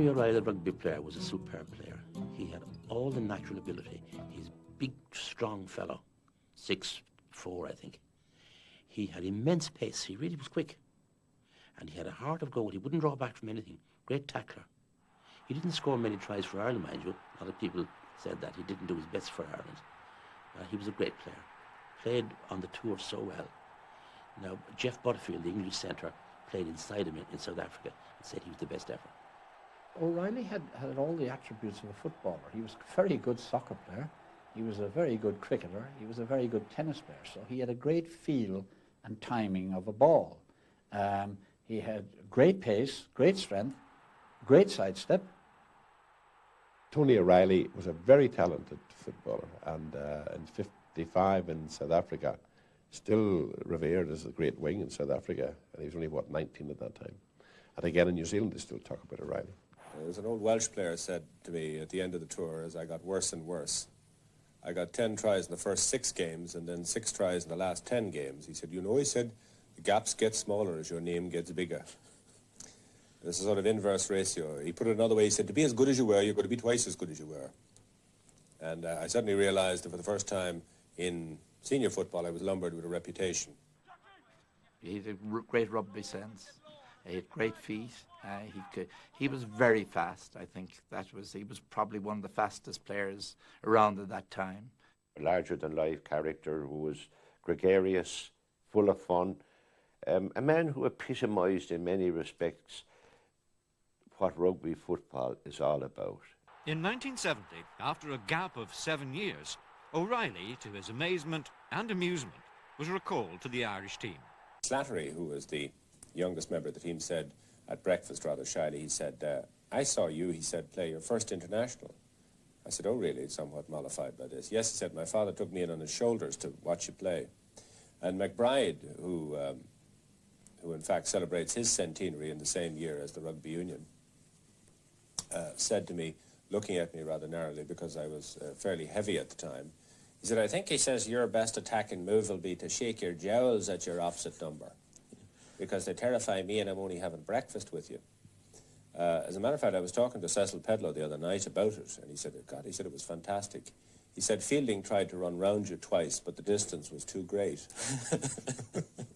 Tony O'Reilly, the rugby player, was a superb player. He had all the natural ability. He's a big, strong fellow, 6'4", I think. He had immense pace. He really was quick. And he had a heart of gold. He wouldn't draw back from anything. Great tackler. He didn't score many tries for Ireland, mind you. A lot of people said that he didn't do his best for Ireland. He was a great player. Played on the tour so well. Now, Jeff Butterfield, the English centre, played inside him in South Africa and said he was the best ever. O'Reilly had all the attributes of a footballer. He was a very good soccer player. He was a very good cricketer. He was a very good tennis player. So he had a great feel and timing of a ball. He had great pace, great strength, great sidestep. Tony O'Reilly was a very talented footballer, and in '55 in South Africa, still revered as a great wing in South Africa, and he was only, 19 at that time. And again in New Zealand they still talk about O'Reilly. There's an old Welsh player said to me at the end of the tour, as I got worse and worse, I got 10 tries in the first 6 games and then 6 tries in the last 10 games. He said, he said, the gaps get smaller as your name gets bigger. This is a sort of inverse ratio. He put it another way. He said, to be as good as you were, you're going to be twice as good as you were. And I suddenly realized that for the first time in senior football, I was lumbered with a reputation. He had a great rugby sense. He had great feet. He was very fast. I think he was probably one of the fastest players around at that time. A larger-than-life character who was gregarious, full of fun, a man who epitomised in many respects what rugby football is all about. In 1970, after a gap of 7 years, O'Reilly, to his amazement and amusement, was recalled to the Irish team. Slattery, who was the youngest member of the team, said at breakfast rather shyly, he said, I saw you, he said, play your first international. I said, oh really, somewhat mollified by this. Yes, he said, my father took me in on his shoulders to watch you play. And McBride, who in fact celebrates his centenary in the same year as the Rugby Union, said to me, looking at me rather narrowly because I was fairly heavy at the time, he said, I think, he says, your best attacking move will be to shake your jowls at your opposite number, because they terrify me and I'm only having breakfast with you. As a matter of fact, I was talking to Cecil Pedlow the other night about it, and he said, God, he said it was fantastic. He said, Fielding tried to run round you twice, but the distance was too great.